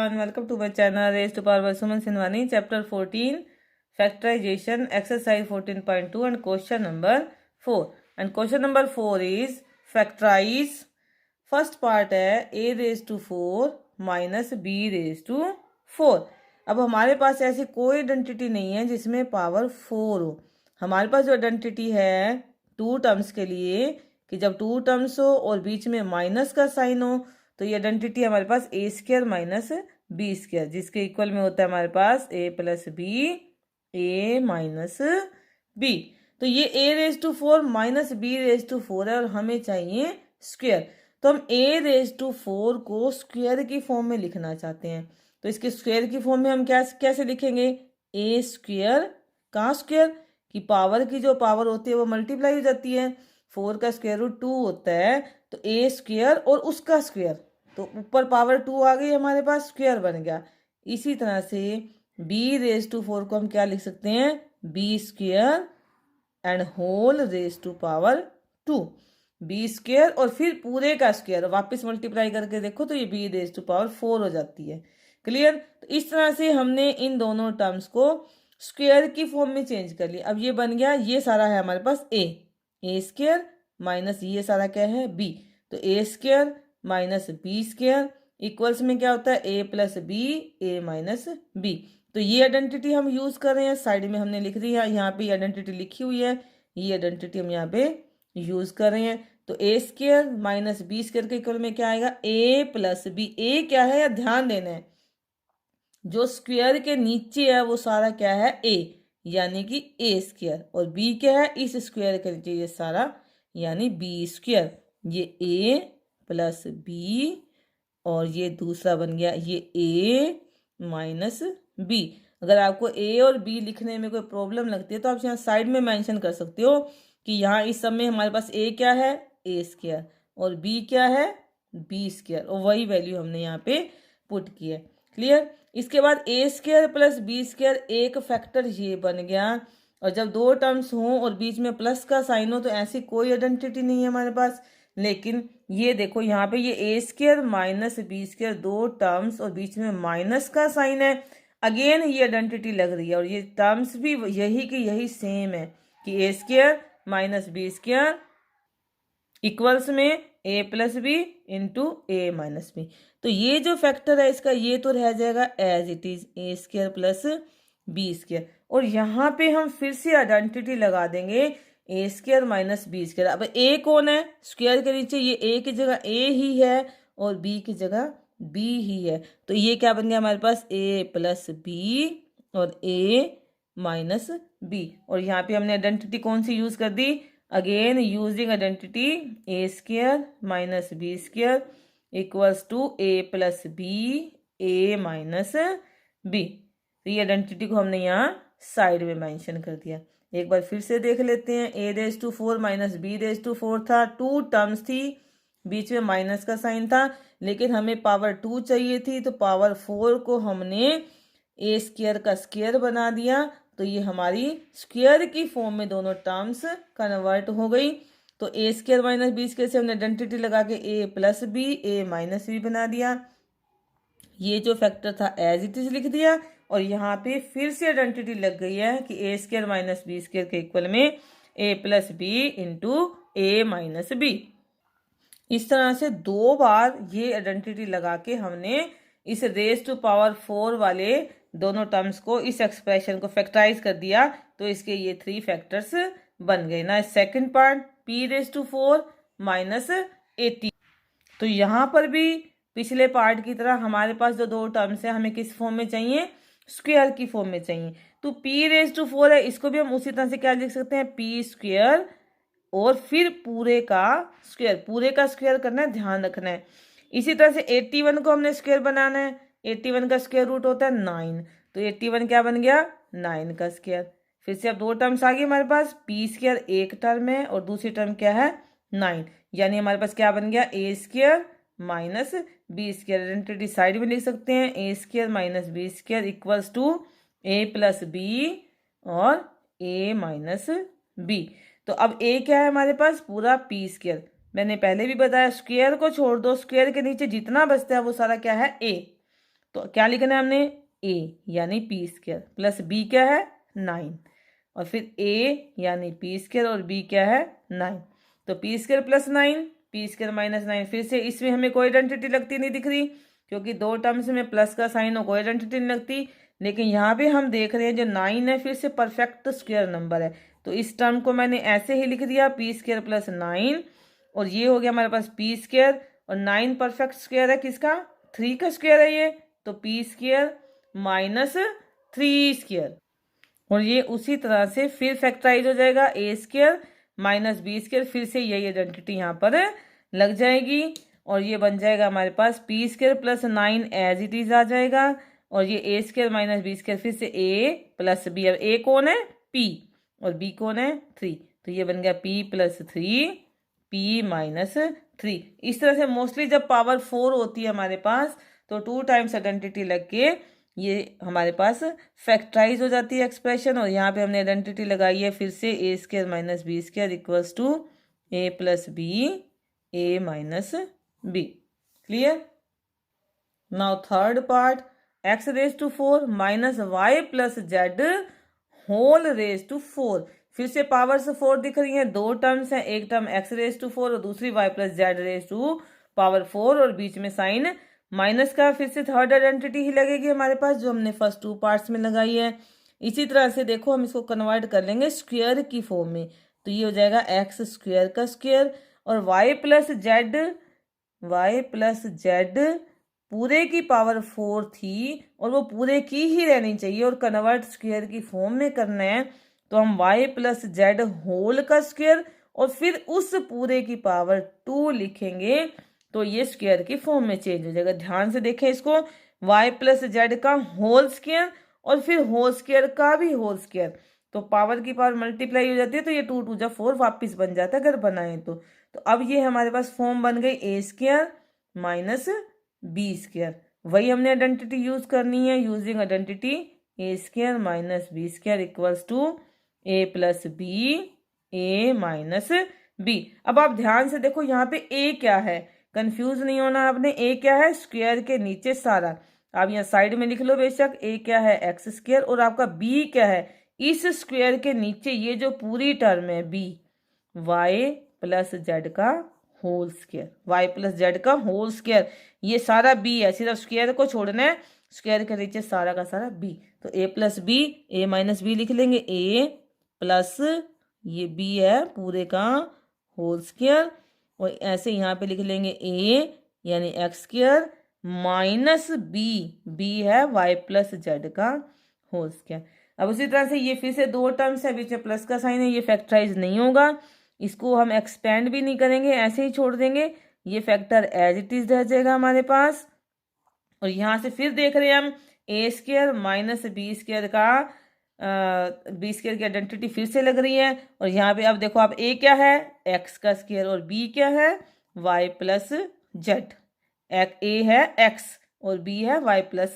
everyone, welcome to my channel Raised to Power by Suman Sinwani, chapter 14 factorization, exercise 14.2 and question number 4. And question number 4 is factorize. First part है a raised to 4 minus b raised to 4. अब हमारे पास ऐसी कोई identity नहीं है जिसमें power 4 हो. हमारे पास जो आइडेंटिटी है टू टर्म्स के लिए कि जब टू टर्म्स हो और बीच में माइनस का साइन हो तो ये आइडेंटिटी हमारे पास a square minus B square, जिसके इक्वल में होता है हमारे पास a plus B A minus B. तो ये a raise to 4 minus B raise to 4 है और हमें चाहिए स्क्वायर. तो हम a रेज टू 4 को स्क्वायर की फॉर्म में लिखना चाहते हैं. तो इसके स्क्वायर की फॉर्म में हम कैसे लिखेंगे? a square. कहाँ स्क्वायर? कि पावर की जो पावर होती है वो मल्टीप्लाई हो जाती है. 4 का स्क्वायर रूट 2 होता है तो a स्क्वायर और उसका स्क्वायर, तो ऊपर पावर 2 आ गई हमारे पास, स्क्वायर बन गया. इसी तरह से b रेज टू 4 को हम क्या लिख सकते हैं? b square and whole raise to power 2. B square और फिर पूरे का स्क्वायर वापस मल्टीप्लाई करके देखो तो ये बी रेज टू पावर 4 हो जाती है. क्लियर? तो इस तरह से हमने इन दोनों टर्म्स को स्क्वायर की फॉर्म में चेंज कर लिया. अब ये बन गया, ये सारा है हमारे पास ए स्क्वायर माइनस ये सारा क्या है बी. तो A square minus B square equals में क्या होता है? A plus B A minus B. तो ये आइडेंटिटी हम यूज कर रहे हैं, साइड में हमने लिख दी है, यहाँ पे आइडेंटिटी लिखी हुई है, ये आइडेंटिटी हम यहाँ पे यूज कर रहे हैं. तो A square minus B square के इक्वल में क्या आएगा? ए प्लस बी. ए क्या है या ध्यान देना है, जो स्क्वायर के नीचे है वो सारा क्या है? ए, यानी कि ए स्क्वायर. और बी क्या है? इस स्क्वायर के नीचे ये सारा यानी बी स्क्वायर. ये ए प्लस बी और ये दूसरा बन गया ये ए माइनस बी. अगर आपको ए और बी लिखने में कोई प्रॉब्लम लगती है तो आप यहाँ साइड में मेंशन कर सकते हो कि यहाँ इस सब में हमारे पास ए क्या है? ए स्क्वायर और बी क्या है? B square. और वही वैल्यू हमने यहाँ पे पुट की है. क्लियर? इसके बाद ए स्क्वायर प्लस बी स्क्वायर एक फैक्टर ये बन गया. और जब दो टर्म्स हों और बीच में प्लस का साइन हो तो ऐसी कोई आइडेंटिटी नहीं है हमारे पास. लेकिन ये देखो यहाँ पे ये A square minus B square दो टर्म्स और बीच में माइनस का साइन है. अगेन ये आइडेंटिटी लग रही है और ये टर्म्स भी यही की यही सेम है कि A square minus B square equals में A plus B into A minus B. तो ये जो फैक्टर है इसका ये तो रह जाएगा as it is a square plus B square. और यहाँ पे हम फिर से आइडेंटिटी लगा देंगे a square minus B square. अब ए कौन है? स्क्वायर के नीचे ये ए की जगह ए ही है और बी की जगह बी ही है. तो ये क्या बन गया हमारे पास? ए प्लस बी और ए माइनस बी. और यहाँ पे हमने आइडेंटिटी कौन सी यूज कर दी? Again using identity A square minus B square equals to A plus B A minus B. तो ये आइडेंटिटी को हमने यहाँ साइड में मेंशन कर दिया. एक बार फिर से देख लेते हैं. A raise to 4 minus B raise to 4 था, टू टर्म्स थी, बीच में माइनस का साइन था, लेकिन हमें पावर 2 चाहिए थी तो पावर 4 को हमने ए स्क्वायर का स्क्वायर बना दिया. तो ये हमारी स्क्वायर की फॉर्म में दोनों टर्म्स कन्वर्ट हो गई. तो A square minus B square से हमने आइडेंटिटी लगा के ए प्लस बी ए माइनस बी बना दिया. ये जो फैक्टर था एज इट इज लिख दिया. और यहाँ पे फिर से आइडेंटिटी लग गई है कि A square minus B square के इक्वल में A plus B into A minus B. इस तरह से दो बार ये आइडेंटिटी लगा के हमने इस रेज टू पावर 4 वाले दोनों टर्म्स को, इस एक्सप्रेशन को फैक्टराइज कर दिया. तो इसके ये 3 फैक्टर्स बन गए ना. Second part p raise to 4 minus 80. तो यहाँ पर भी पिछले पार्ट की तरह हमारे पास जो दो टर्म्स है हमें किस फॉर्म में चाहिए? स्क्वायर की फॉर्म में चाहिए. तो p रेज टू 4 है, इसको भी हम उसी तरह से क्या लिख सकते हैं? p स्क्वायर और फिर पूरे का स्क्वायर. पूरे का स्क्वायर करना है, ध्यान रखना है. इसी तरह से 81 को हमने स्क्वायर बनाना है. 81 का स्क्वायर रूट होता है 9. तो 81 क्या बन गया? 9 का स्क्वायर. फिर से अब दो टर्म्स आ गई हमारे पास. पी स्क्वायर एक टर्म है और दूसरी टर्म क्या है? 9. यानी हमारे पास क्या बन गया? A square minus B square. Identity side में लिख सकते हैं. A square minus B square equals to A plus B और ए माइनस बी. तो अब ए क्या है हमारे पास? पूरा पी स्क्वायर. मैंने पहले भी बताया स्क्वायर को छोड़ दो, स्क्वायर के नीचे जितना बचता है वो सारा क्या है? ए. तो क्या लिखना है हमने, a यानी पी स्क्वायर प्लस b क्या है 9, और फिर a यानी पी स्क्वायर और b क्या है 9। तो P square plus 9, P square minus 9। फिर से इसमें हमें कोई आइडेंटिटी लगती नहीं दिख रही, क्योंकि दो टर्म्स में प्लस का साइन हो, कोई आइडेंटिटी नहीं लगती। लेकिन यहाँ पे हम देख रहे हैं जो 9 है फिर से परफेक्ट स्क्वायर नंबर है, तो इस टर्म को मैंने ऐसे ही लिख दिया पी स्क्वायर प्लस 9, और ये हो गया हमारे पास पी स्क्वायर, और 9 परफेक्ट स्क्वायर है किसका, 3 का स्क्वायर है ये, तो पी स्क्वायर माइनस 3 स्क्वायर। और ये उसी तरह से फिर फैक्टराइज हो जाएगा, ए स्क्वायर माइनस बी स्क्वायर, फिर से यही आइडेंटिटी यहाँ पर लग जाएगी, और ये बन जाएगा हमारे पास P square plus 9 as it is आ जाएगा, और ये A square minus B square फिर से ए प्लस बी। अब ए कौन है, पी, और बी कौन है 3, तो ये बन गया पी प्लस 3 पी माइनस 3। इस तरह से मोस्टली जब पावर 4 होती है हमारे पास, तो 2 टाइम्स आइडेंटिटी लग के ये हमारे पास फैक्टराइज हो जाती है एक्सप्रेशन, और यहाँ पे हमने आइडेंटिटी लगाई है फिर से A square minus B square equals to A plus B A minus B. Clear. Now third part, X raise to 4 minus Y plus Z whole raise to 4। फिर से पावर्स 4 दिख रही हैं, दो टर्म्स हैं, एक टर्म एक्स रेज टू 4 और दूसरी y plus z raise to power 4, और बीच में साइन माइनस का। फिर से थर्ड आइडेंटिटी ही लगेगी हमारे पास जो हमने फर्स्ट 2 पार्ट्स में लगाई है। इसी तरह से देखो हम इसको कन्वर्ट कर लेंगे स्क्वायर की फॉर्म में, तो ये हो जाएगा एक्स स्क्वायर का स्क्वायर, और वाई प्लस जेड पूरे की पावर 4 थी, और वो पूरे की ही रहनी चाहिए, और कन्वर्ट स्क्वायर की फॉर्म में करना है, तो हम y प्लस जेड होल का स्क्वायर और फिर उस पूरे की पावर 2 लिखेंगे, तो ये स्क्वायर की फॉर्म में चेंज हो जाएगा। ध्यान से देखें इसको, y प्लस जेड का होल स्क्वायर और फिर होल स्क्वायर का भी होल स्क्वायर, तो पावर की पावर मल्टीप्लाई हो जाती है, तो ये 2 2 जा 4 वापिस बन जाता है अगर बनाए तो। अब ये हमारे पास फॉर्म बन गई a square minus B square. वही हमने आइडेंटिटी यूज करनी है, using identity A square minus B square equals to A plus B A minus B. अब आप ध्यान से देखो यहाँ पे ए क्या है, कंफ्यूज नहीं होना आपने, ए क्या है स्क्वायर के नीचे सारा, आप यहाँ साइड में लिख लो बेशक, ए क्या है एक्स स्क्वायर, और आपका बी क्या है इस स्क्वायर के नीचे ये जो पूरी टर्म है बी, वाई प्लस जेड का whole square, Y plus Z का होल स्क्वायर, ये सारा बी है, सिर्फ स्क्वायर को छोड़ना है, स्क्वायर के नीचे सारा का सारा बी, तो ए प्लस बी ए माइनस बी लिख लेंगे, ए प्लस ये बी है पूरे का होल स्क्वायर, और ऐसे यहाँ पे लिख लेंगे ए यानी X square minus B, B है वाई प्लस जेड का होल स्क्वायर। अब उसी तरह से ये फिर से दो टर्म्स है, बीच में प्लस का साइन है, ये फैक्टराइज नहीं होगा, इसको हम एक्सपेंड भी नहीं करेंगे, ऐसे ही छोड़ देंगे, ये फैक्टर एज इट इज रह जाएगा हमारे पास। और यहाँ से फिर देख रहे हैं हम ए स्क्वायर माइनस बी स्क्वायर का बी स्क्वायर की आइडेंटिटी फिर से लग रही है, और यहाँ पे अब देखो आप ए क्या है एक्स का स्क्वायर और बी क्या है वाई प्लस जेड, ए है एक्स और बी है वाई प्लस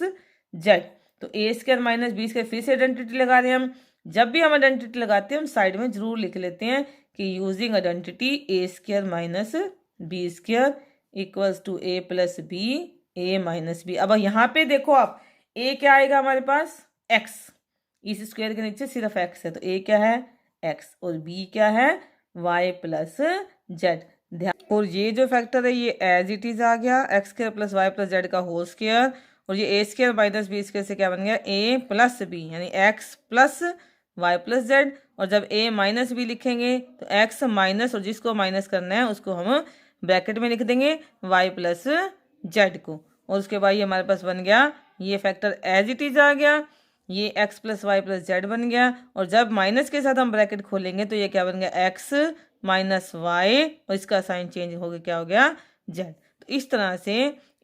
जेड, तो A square minus B square फिर से आइडेंटिटी लगा रहे हैं हम। जब भी हम आइडेंटिटी लगाते हैं हम साइड में जरूर लिख लेते हैं कि using identity A square minus B square equals to A plus B A minus B. अब यहाँ पे देखो आप ए क्या आएगा हमारे पास एक्स, इस स्क्वायर के नीचे सिर्फ एक्स है, तो ए क्या है एक्स और बी क्या है वाई प्लस जेड। और ये जो फैक्टर है ये एज इट इज आ गया X square plus Y plus Z का होल स्क्वायर, और ये A square minus B square से क्या बन गया ए प्लस बी यानी X plus Y plus Z, और जब ए माइनस बी लिखेंगे तो एक्स माइनस और जिसको माइनस करना है उसको हम ब्रैकेट में लिख देंगे वाई प्लस जेड को, और उसके बाद ये हमारे पास बन गया ये फैक्टर एज इट इज आ गया, ये X plus Y plus Z बन गया, और जब माइनस के साथ हम ब्रैकेट खोलेंगे तो ये क्या बन गया एक्स माइनस वाई और इसका साइन चेंज हो गया क्या हो गया जेड। तो इस तरह से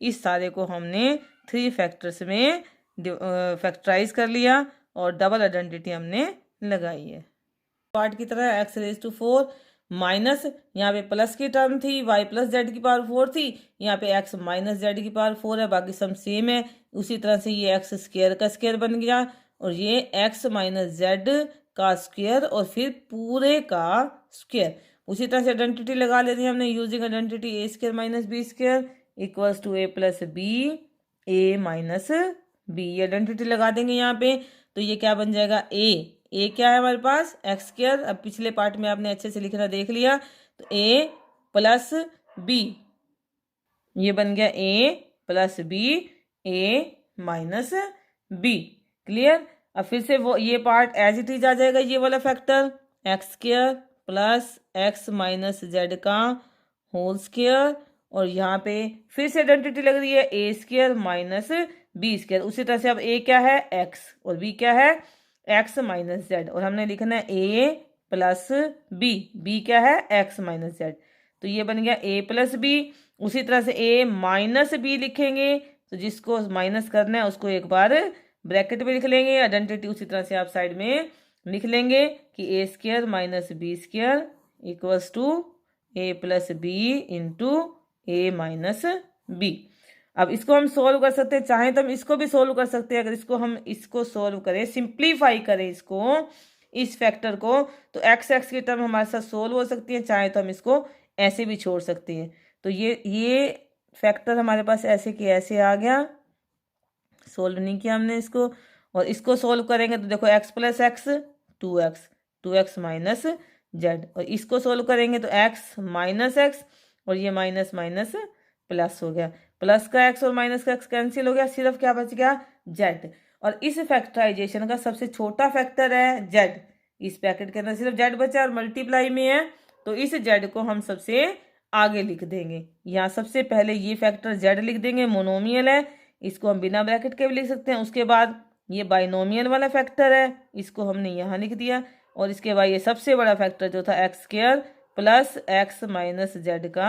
इस सारे को हमने 3 फैक्टर्स में फैक्टराइज कर लिया और डबल आइडेंटिटी हमने लगाई है। पार्ट की तरह एक्स रेज टू 4 माइनस यहाँ पे प्लस की टर्म थी वाई प्लस जेड की पावर 4 थी, यहाँ पे एक्स माइनस जेड की पावर 4 है, बाकी सब सेम है। उसी तरह से ये एक्स स्क्वायर का स्क्वायर बन गया और ये एक्स माइनस जेड का स्क्वायर और फिर पूरे का स्क्वायर। उसी तरह से आइडेंटिटी लगा लेते हैं हमने using identity A square minus B square equals to A plus B A minus B, ये आइडेंटिटी लगा देंगे यहाँ पे। तो ये क्या बन जाएगा, ए क्या है हमारे पास, एक्स स्क्वायर। अब पिछले पार्ट में आपने अच्छे से लिखना देख लिया, तो ए प्लस बी, ये बन गया A plus B, A minus B. Clear. अब फिर से वो ये पार्ट एज इट इज आ जाएगा, ये वाला factor x square plus x minus Z का होल स्क्वायर, और यहाँ पे फिर से आइडेंटिटी लग रही है ए स्क्वायर माइनस बी स्क्वायर। उसी तरह से अब ए क्या है, एक्स, और बी क्या है, एक्स माइनस जेड, और हमने लिखना है ए प्लस बी, बी क्या है, एक्स माइनस जेड। तो ये बन गया ए प्लस बी। उसी तरह से ए माइनस बी लिखेंगे, तो जिसको माइनस करना है उसको एक बार ब्रैकेट में लिख लेंगे। आइडेंटिटी उसी तरह से आप साइड में लिख लेंगे कि A square minus B square equals to A plus B into A minus B. अब इसको हम सोल्व कर सकते हैं, चाहे तो हम इसको भी सोल्व कर सकते हैं। अगर इसको सोल्व करें, सिंप्लीफाई करें इसको, इस फैक्टर को, तो एक्स एक्स की टर्म हमारे साथ सोल्व हो सकती है, चाहे तो हम इसको ऐसे भी छोड़ सकते हैं। तो ये फैक्टर हमारे पास ऐसे कि ऐसे आ गया, सोल्व नहीं किया हमने इसको। और इसको सोल्व करेंगे तो देखो x plus x 2x minus Z, और इसको सोल्व करेंगे तो एक्स माइनस एक्स, और ये माइनस माइनस प्लस हो गया, प्लस का एक्स और माइनस का एक्स कैंसिल हो गया, सिर्फ क्या बच गया, जेड। और इस फैक्टराइजेशन का सबसे छोटा फैक्टर है जेड, इस ब्रैकेट के अंदर सिर्फ जेड बचा और मल्टीप्लाई में है, तो इस जेड को हम सबसे आगे लिख देंगे। यहाँ सबसे पहले ये फैक्टर जेड लिख देंगे, मोनोमियल है, इसको हम बिना ब्रैकेट के भी लिख सकते हैं। उसके बाद ये बाइनोमियल वाला फैक्टर है, इसको हमने यहाँ लिख दिया, और इसके बाद ये सबसे बड़ा फैक्टर जो था x square plus x minus Z का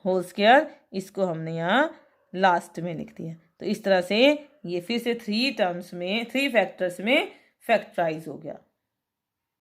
होल स्क्वायर, इसको हमने यहाँ लास्ट में लिख दिया। तो इस तरह से ये फिर से थ्री फैक्टर्स में फैक्टराइज हो गया।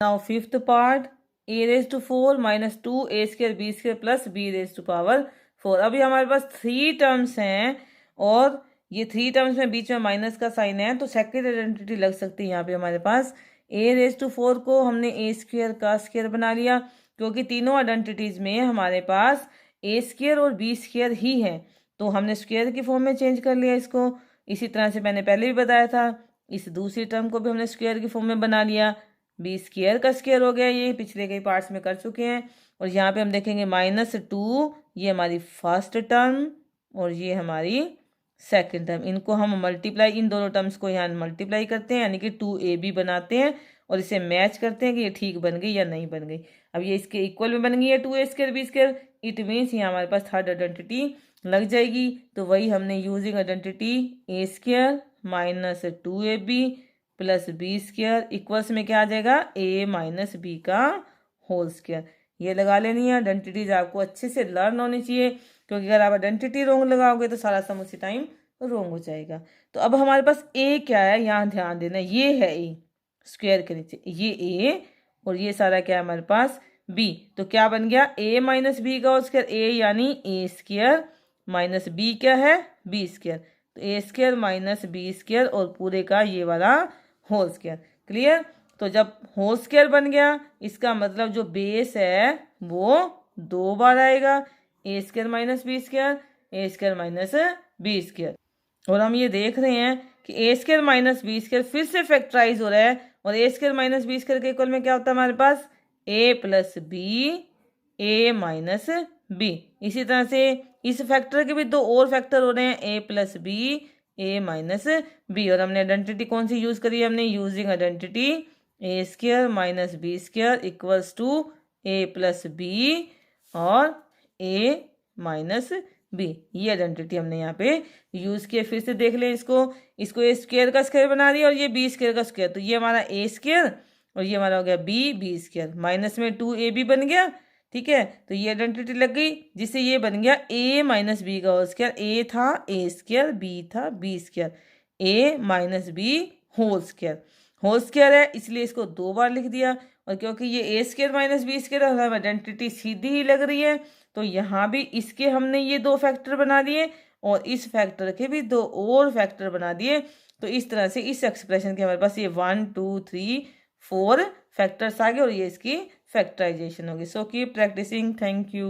Now fifth part, A raise to 4 minus 2 A square B square plus B raise to power 4। अभी हमारे पास 3 टर्म्स हैं, और ये 3 टर्म्स में बीच में माइनस का साइन है, तो सेकंड आइडेंटिटी लग सकती है यहाँ पे हमारे पास। ए रेज टू 4 को हमने ए स्क्वायर का स्क्वायर बना लिया, क्योंकि तीनों आइडेंटिटीज में हमारे पास ए स्क्वायर और बी स्क्वायर ही है, तो हमने स्क्वायर की फॉर्म में चेंज कर लिया इसको। इसी तरह से मैंने पहले भी बताया था, इस दूसरी टर्म को भी हमने स्क्वायर की फॉर्म में बना लिया, बी स्क्वायर का स्क्वायर हो गया, ये पिछले कई पार्ट्स में कर चुके हैं। और यहाँ पे हम देखेंगे -2, ये हमारी फर्स्ट टर्म और ये हमारी सेकंड टर्म, इनको हम मल्टीप्लाई, इन दोनों टर्म्स को यहाँ मल्टीप्लाई करते हैं, यानी कि 2ab बनाते हैं, और इसे मैच करते हैं कि ये ठीक बन गई या नहीं बन गई। अब ये इसके इक्वल में बन गई है 2a square B square, it means यहाँ हमारे पास थर्ड आइडेंटिटी लग जाएगी। तो वही हमने यूजिंग आइडेंटिटी ए square minus 2ab plus B square equals में क्या आ जाएगा, ए माइनस बी का होल स्क्वायर, ये लगा लेनी है। आइडेंटिटीज आपको अच्छे से लर्न होनी चाहिए, क्योंकि अगर आप आइडेंटिटी रोंग लगाओगे तो सारा सम उसी टाइम रोंग हो जाएगा। तो अब हमारे पास ए क्या है, यहाँ ध्यान देना, ये है ए, स्क्वायर के नीचे ये ए, और ये सारा क्या है हमारे पास बी। तो क्या बन गया, ए माइनस बी का होल स्क्वायर, ए यानी ए स्क्वायर माइनस बी क्या है, बी स्क्वायर, तो A square minus B square और पूरे का ये वाला होल स्क्वायर। क्लियर। तो जब होल स्क्वायर बन गया, इसका मतलब जो बेस है वो 2 बार आएगा, ए स्क्वायर माइनस बी स्क्वायर, ए स्क्वायर माइनस बी स्क्वायर। और हम ये देख रहे हैं कि A square minus B square फिर से फैक्टराइज हो रहा है, और ए स्क्वायर माइनस बी स्क्वायर के इक्वल में क्या होता है हमारे पास, ए प्लस बी ए माइनस बी। इसी तरह से इस फैक्टर के भी 2 और फैक्टर हो रहे हैं, A plus B A minus B, और हमने आइडेंटिटी कौन सी यूज करी है, हमने using identity A square minus B square equals to A plus B और ए माइनस बी, ये आइडेंटिटी हमने यहाँ पे यूज किया। फिर से देख लें इसको ए स्क्वायर का स्क्वायर बना दिया और ये बी स्क्वायर का स्क्वायर, तो ये हमारा ए स्क्वायर और ये हमारा हो गया बी स्क्वायर, माइनस में 2ab बन गया। ठीक है, तो ये आइडेंटिटी लग गई, जिससे ये बन गया a माइनस बी का होल स्क्वायर, ए था ए स्क्वायर, बी था B square, a minus B whole square है, इसलिए इसको 2 बार लिख दिया। और क्योंकि ये A square minus B square हमें आइडेंटिटी सीधी ही लग रही है, तो यहाँ भी इसके हमने ये 2 फैक्टर बना दिए और इस फैक्टर के भी 2 और फैक्टर बना दिए। तो इस तरह से इस एक्सप्रेशन के हमारे पास ये 1 2 3 4 फैक्टर्स आ गए और ये इसकी फैक्टराइजेशन होगी। So keep practising. Thank you.